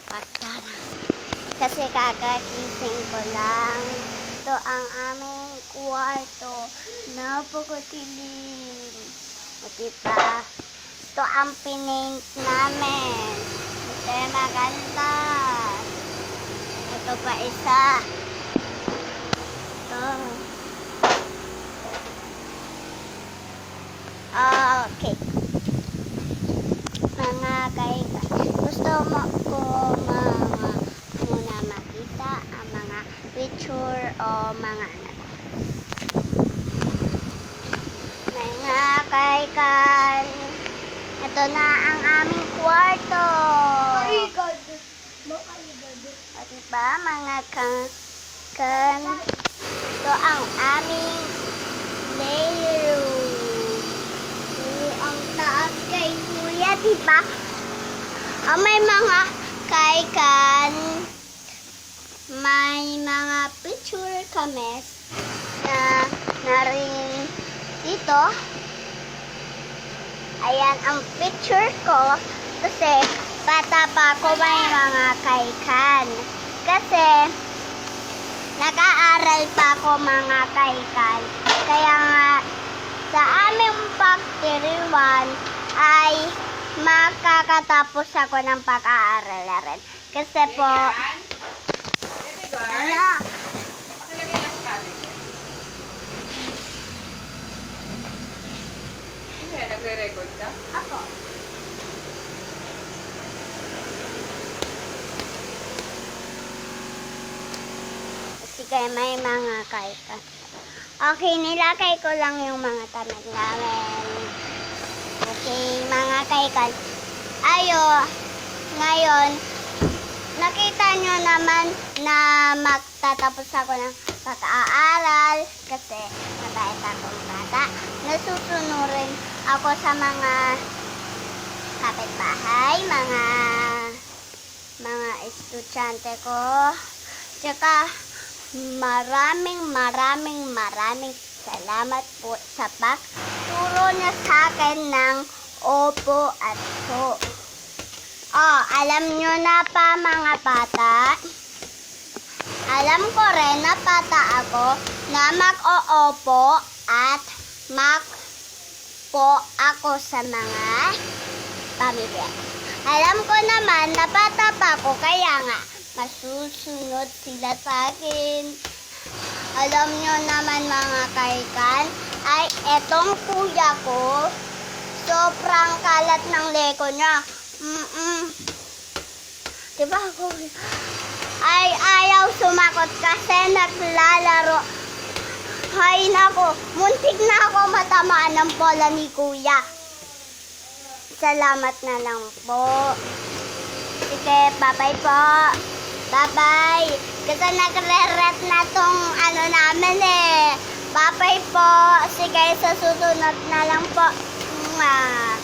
Patara. Kasi kakagising ko lang. Ito ang aming kwarto. Napakatilim. O diba? Ito ang pinaint namin. Ito maganda. Ito pa isa. Ito. Okay. Mga kaibigan, gusto mo ko muna makita ang mga picture o mga kaibigan. Ito na ang aming kwarto. O diba mga kan, ito ang aming playroom. Ang taas kay Kuya, diba? May mga kaibigan, may mga picture kami na rin dito. Ayan ang picture ko kasi bata pa ako may mga kaibigan. Kasi nag-aaral pa ako mga kaibigan. Kaya nga sa aming pagtiriwan ay makakatapos ako ng pag-aaral na rin. Kasi po, ano? Nagre-record ka? Ako. Sige, may mga kaibigan. Okay, nilagay ko lang yung mga tamad namin. Okay, mga kaibigan. Ngayon, nakita nyo naman na magtatapos ako ng pag-aaral kasi mabait akong bata. Nasusunurin ako sa mga kapitbahay, mga estudyante ko. Tsaka, maraming salamat po sa pagturo niya sa akin ng opo at po. Alam nyo na pa mga bata, alam ko rin na bata ako na mag-oopo at mag-po ako sa mga pamilya. Alam ko naman na bata pa ako kaya nga masusunod sila sa akin. Alam nyo naman mga kaibigan, ay etong kuya ko, sobrang kalat ng leko niya. Diba ako? Ay ayaw sumakot kasi naglalaro. Hay nako, muntik na ako matamaan ng bola ni kuya. Salamat na lang po. Sige, bye-bye po. Bye-bye. Kasi nagre-ret na tong namin eh. Bye-bye po. Sige, sa susunod na lang po. Mwah.